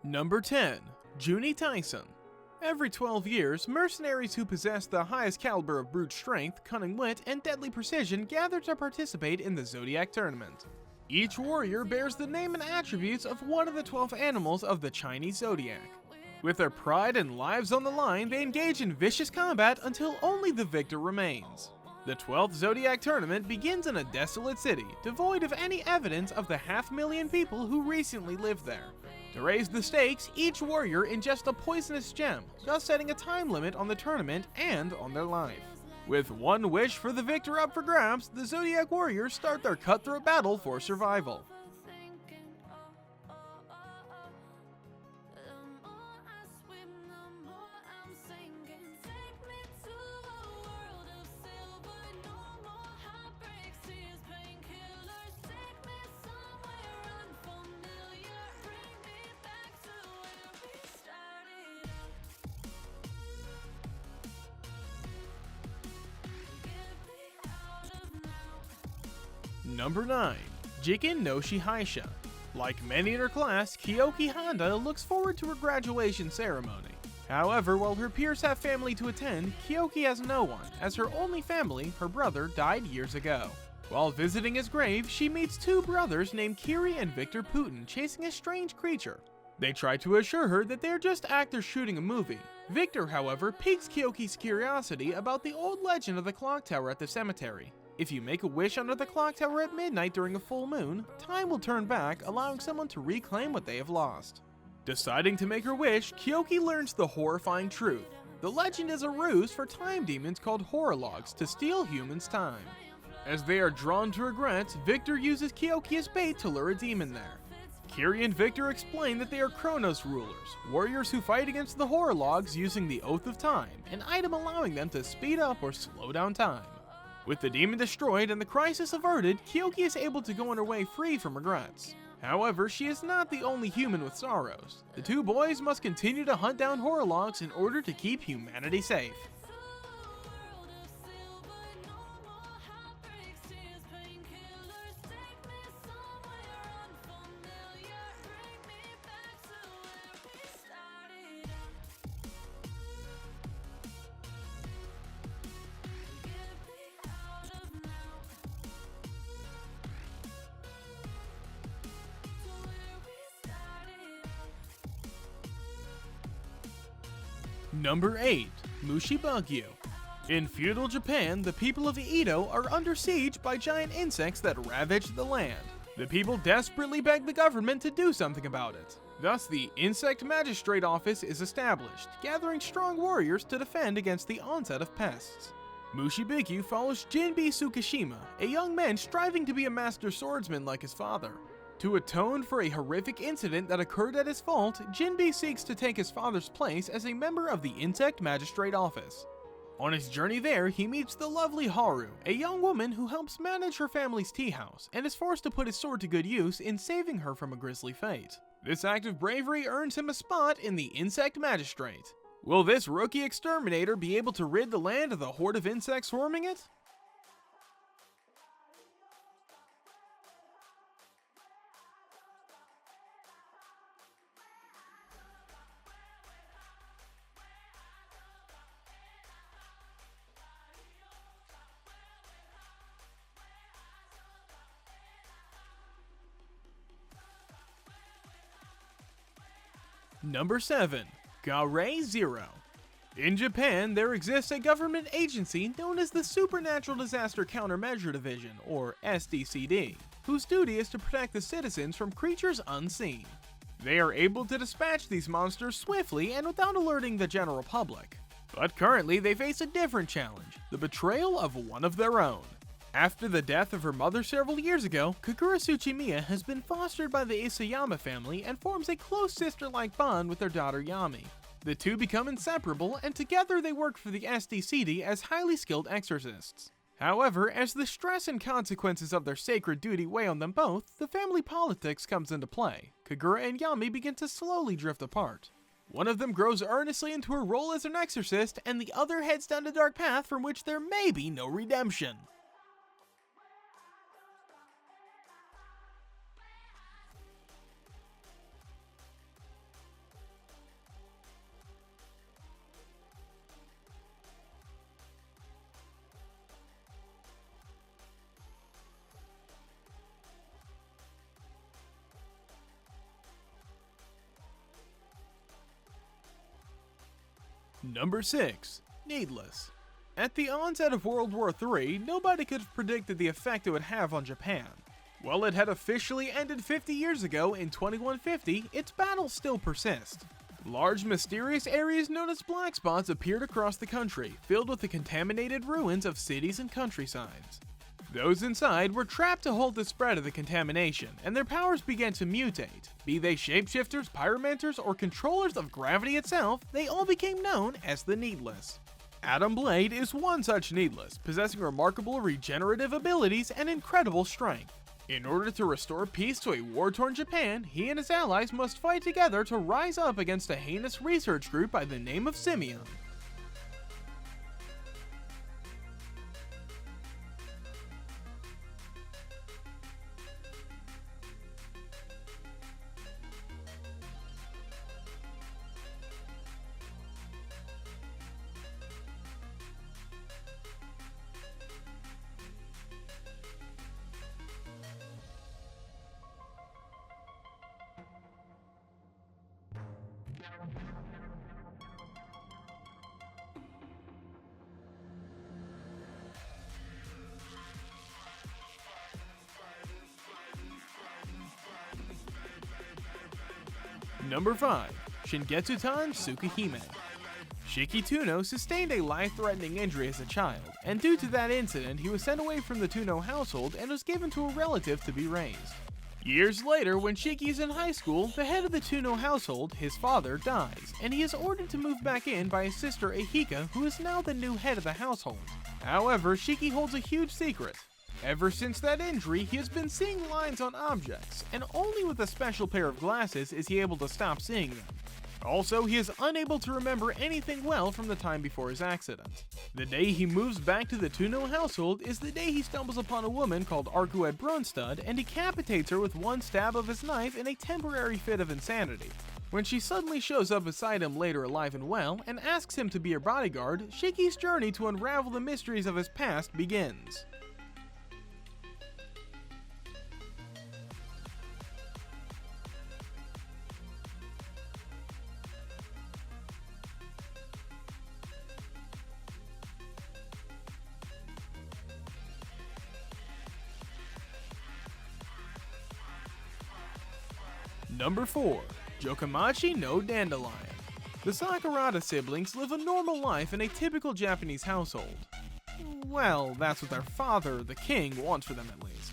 Number 10. Juni Tyson. Every 12 years, mercenaries who possess the highest caliber of brute strength, cunning wit, and deadly precision gather to participate in the Zodiac tournament. Each warrior bears the name and attributes of one of the 12 animals of the Chinese zodiac. With their pride and lives on the line, they engage in vicious combat until only the victor remains. The 12th Zodiac tournament begins in a desolate city, devoid of any evidence of the 500,000 people who recently lived there. To raise the stakes, each warrior ingests a poisonous gem, thus setting a time limit on the tournament and on their life. With one wish for the victor up for grabs, the Zodiac Warriors start their cutthroat battle for survival. Number 9. Jiken no Shihaisha. Like many in her class, Kyoki Honda looks forward to her graduation ceremony. However, while her peers have family to attend, Kyoki has no one, as her only family, her brother, died years ago. While visiting his grave, she meets two brothers named Kiri and Victor Putin chasing a strange creature. They try to assure her that they're just actors shooting a movie. Victor, however, piques Kyoki's curiosity about the old legend of the clock tower at the cemetery. If you make a wish under the clock tower at midnight during a full moon, time will turn back, allowing someone to reclaim what they have lost. Deciding to make her wish, Kyoki learns the horrifying truth. The legend is a ruse for time demons called horologs to steal humans' time. As they are drawn to regret, Victor uses Kyoki as bait to lure a demon there. Kiri and Victor explain that they are Chronos Rulers, warriors who fight against the horologs using the Oath of Time, an item allowing them to speed up or slow down time. With the demon destroyed and the crisis averted, Kyoki is able to go on her way free from regrets. However, she is not the only human with sorrows. The two boys must continue to hunt down horologs in order to keep humanity safe. Number 8. Mushi Baku. In feudal Japan, the people of Edo are under siege by giant insects that ravage the land. The people desperately beg the government to do something about it. Thus, the Insect Magistrate Office is established, gathering strong warriors to defend against the onset of pests. Mushi Baku follows Jinbi Tsukishima, a young man striving to be a master swordsman like his father. To atone for a horrific incident that occurred at his fault, Jinbi seeks to take his father's place as a member of the Insect Magistrate Office. On his journey there, he meets the lovely Haru, a young woman who helps manage her family's tea house, and is forced to put his sword to good use in saving her from a grisly fate. This act of bravery earns him a spot in the Insect Magistrate. Will this rookie exterminator be able to rid the land of the horde of insects swarming it? Number 7. Garre Zero. In Japan, there exists a government agency known as the Supernatural Disaster Countermeasure Division, or SDCD, whose duty is to protect the citizens from creatures unseen. They are able to dispatch these monsters swiftly and without alerting the general public. But currently, they face a different challenge, the betrayal of one of their own. After the death of her mother several years ago, Kagura Tsuchimiya has been fostered by the Isayama family and forms a close sister-like bond with their daughter Yami. The two become inseparable, and together they work for the SDCD as highly skilled exorcists. However, as the stress and consequences of their sacred duty weigh on them both, the family politics comes into play. Kagura and Yami begin to slowly drift apart. One of them grows earnestly into her role as an exorcist, and the other heads down a dark path from which there may be no redemption. Number 6. Needless. At the onset of World War III, nobody could have predicted the effect it would have on Japan. While it had officially ended 50 years ago in 2150, its battles still persist. Large mysterious areas known as black spots appeared across the country, filled with the contaminated ruins of cities and countrysides. Those inside were trapped to halt the spread of the contamination, and their powers began to mutate. Be they shapeshifters, pyromancers, or controllers of gravity itself, they all became known as the Needless. Adam Blade is one such Needless, possessing remarkable regenerative abilities and incredible strength. In order to restore peace to a war-torn Japan, he and his allies must fight together to rise up against a heinous research group by the name of Simeon. Number 5. Shingetsu-tan Tsukihime. Shiki Tuno sustained a life-threatening injury as a child, and due to that incident he was sent away from the Tuno household and was given to a relative to be raised. Years later, when Shiki is in high school, the head of the Tuno household, his father, dies, and he is ordered to move back in by his sister Ehika, who is now the new head of the household. However, Shiki holds a huge secret. Ever since that injury, he has been seeing lines on objects, and only with a special pair of glasses is he able to stop seeing them. Also, he is unable to remember anything well from the time before his accident. The day he moves back to the Tuno household is the day he stumbles upon a woman called Arcuette Bronstud and decapitates her with one stab of his knife in a temporary fit of insanity. When she suddenly shows up beside him later alive and well and asks him to be her bodyguard, Shiki's journey to unravel the mysteries of his past begins. Number 4. Jokamachi no Dandelion. The Sakurada siblings live a normal life in a typical Japanese household. Well, that's what their father, the king, wants for them at least.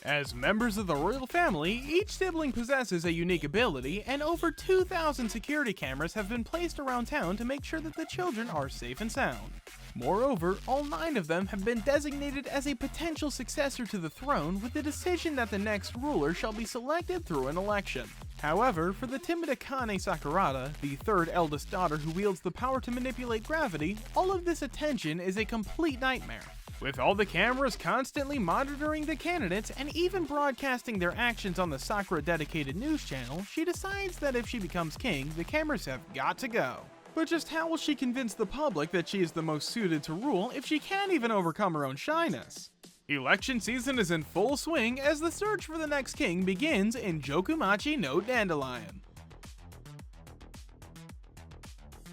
As members of the royal family, each sibling possesses a unique ability, and over 2,000 security cameras have been placed around town to make sure that the children are safe and sound. Moreover, all 9 of them have been designated as a potential successor to the throne, with the decision that the next ruler shall be selected through an election. However, for the timid Akane Sakurada, the 3rd eldest daughter who wields the power to manipulate gravity, all of this attention is a complete nightmare. With all the cameras constantly monitoring the candidates and even broadcasting their actions on the Sakura-dedicated news channel, she decides that if she becomes king, the cameras have got to go. But just how will she convince the public that she is the most suited to rule if she can't even overcome her own shyness? Election season is in full swing as the search for the next king begins in Jokamachi no Dandelion.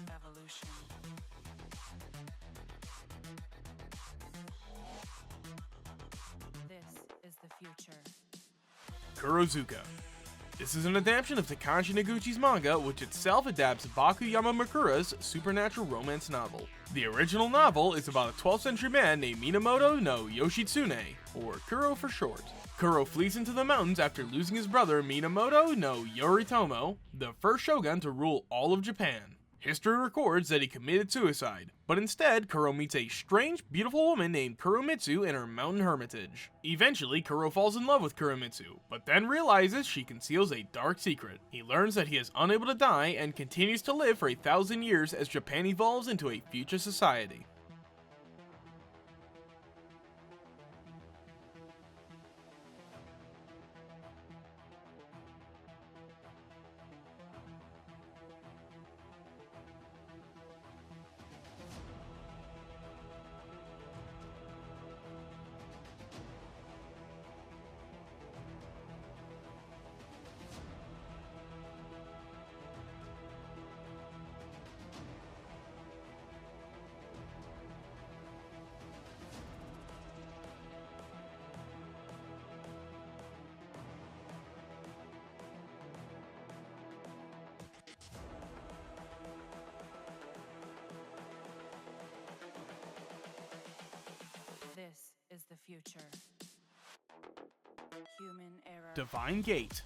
Evolution. This is the future. Kurozuka. This is an adaptation of Takashi Noguchi's manga, which itself adapts Baku Yamamakura's supernatural romance novel. The original novel is about a 12th century man named Minamoto no Yoshitsune, or Kuro for short. Kuro flees into the mountains after losing his brother Minamoto no Yoritomo, the first shogun to rule all of Japan. History records that he committed suicide, but instead Kuro meets a strange, beautiful woman named Kuromitsu in her mountain hermitage. Eventually, Kuro falls in love with Kuromitsu, but then realizes she conceals a dark secret. He learns that he is unable to die and continues to live for 1,000 years as Japan evolves into a future society. is the future. Human error. Divine Gate.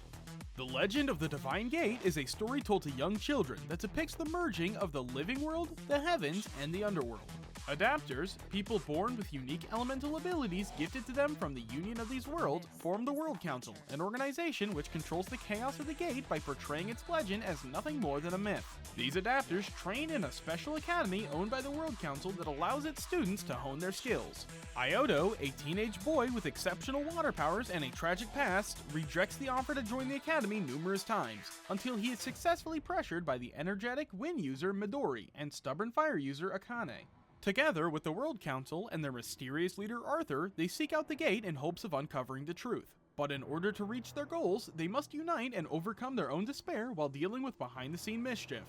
The Legend of the Divine Gate is a story told to young children that depicts the merging of the living world, the heavens, and the underworld. Adapters, people born with unique elemental abilities gifted to them from the union of these worlds, form the World Council, an organization which controls the chaos of the gate by portraying its legend as nothing more than a myth. These adapters train in a special academy owned by the World Council that allows its students to hone their skills. Ioto, a teenage boy with exceptional water powers and a tragic past, rejects the offer to join the academy numerous times, until he is successfully pressured by the energetic wind user Midori and stubborn fire user Akane. Together with the World Council and their mysterious leader Arthur, they seek out the gate in hopes of uncovering the truth. But in order to reach their goals, they must unite and overcome their own despair while dealing with behind-the-scene mischief.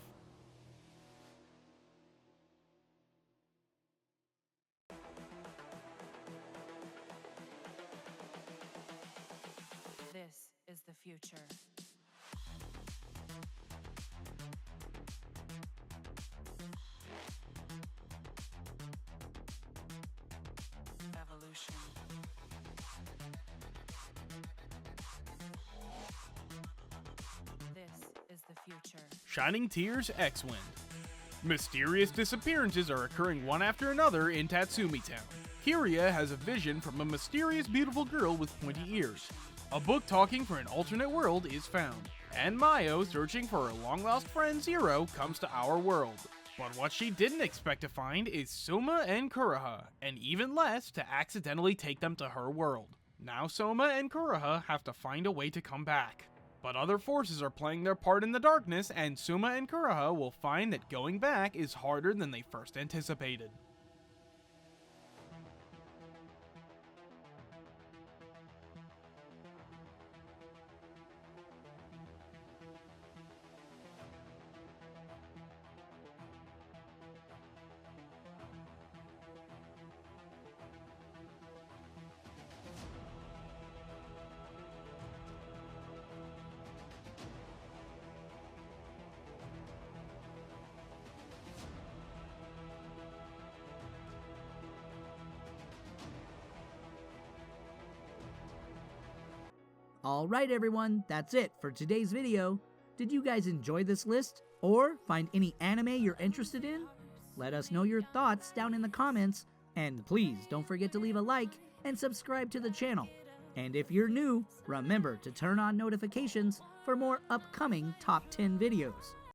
This is the future. Evolution. This is the future. Shining Tears X-Wind. Mysterious disappearances are occurring one after another in Tatsumi Town. Kiria has a vision from a mysterious beautiful girl with pointy ears. A book talking for an alternate world is found, and Mayo, searching for her long-lost friend Zero, comes to our world. But what she didn't expect to find is Soma and Kuroha, and even less to accidentally take them to her world. Now Soma and Kuroha have to find a way to come back. But other forces are playing their part in the darkness, and Soma and Kuroha will find that going back is harder than they first anticipated. Alright everyone, that's it for today's video. Did you guys enjoy this list? Or find any anime you're interested in? Let us know your thoughts down in the comments, and please don't forget to leave a like and subscribe to the channel. And if you're new, remember to turn on notifications for more upcoming top 10 videos.